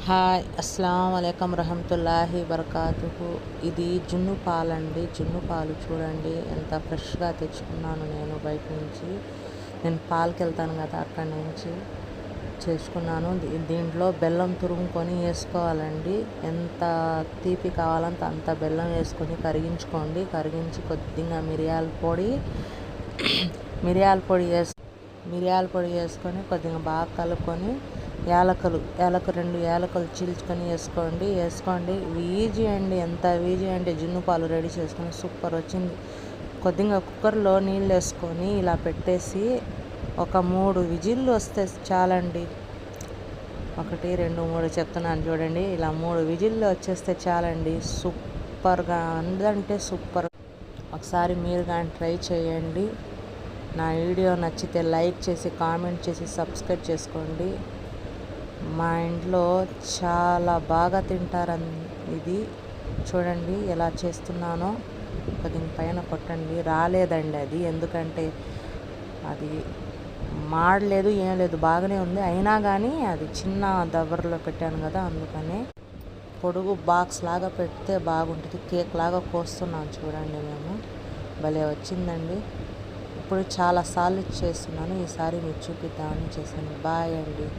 Hi అస్సలాము అలైకుం రహమతుల్లాహి వబర్కాతుహు. ఇది జున్ను పాలండి. జున్ను పాలు చూడండి ఎంత ఫ్రెష్గా తెచ్చుకున్నాను నేను బయట నుంచి. నేను పాలకి వెళ్తాను కదా, అక్కడి నుంచి చేసుకున్నాను. దీంట్లో బెల్లం తురుముకొని వేసుకోవాలండి. ఎంత తీపి కావాలంటే అంత బెల్లం వేసుకొని కరిగించుకోండి. కరిగించి కొద్దిగా మిరియాల పొడి వేసుకొని కొద్దిగా బాగా కలుపుకొని యాలకులు 2 యాలకులు చీల్చుకొని వేసుకోండి. ఈజీ అండి, ఎంత ఈజీ అంటే జున్ను పాలు రెడీ చేసుకొని సూపర్ వచ్చింది. కొద్దిగా కుక్కర్లో నీళ్ళు వేసుకొని ఇలా పెట్టేసి ఒక 3 విజిల్లు వస్తే చాలండి. 1 2 3 చెప్తున్నాను చూడండి. ఇలా 3 విజిల్లు వచ్చేస్తే చాలండి. సూపర్గా ఉందంటే సూపర్. ఒకసారి మీరు కానీ ట్రై చేయండి. నా వీడియో నచ్చితే లైక్ చేసి కామెంట్ చేసి సబ్స్క్రైబ్ చేసుకోండి. మా ఇంట్లో చాలా బాగా తింటారు. ఇది చూడండి ఎలా చేస్తున్నానో. కొద్దిగా పైన కొట్టండి. రాలేదండి అది, ఎందుకంటే అది మాడలేదు, ఏం లేదు, బాగానే ఉంది. అయినా కానీ అది చిన్న దబ్బరలో పెట్టాను కదా, అందుకనే పొడుగు బాక్స్ లాగా పెడితే బాగుంటుంది. కేక్ లాగా కోస్తున్నాను చూడండి. మేము భలే వచ్చిందండి. ఇప్పుడు చాలాసార్లు చేస్తున్నాను, ఈసారి మీకు చూపిద్దామని చేశాను. బాయ్ అండి.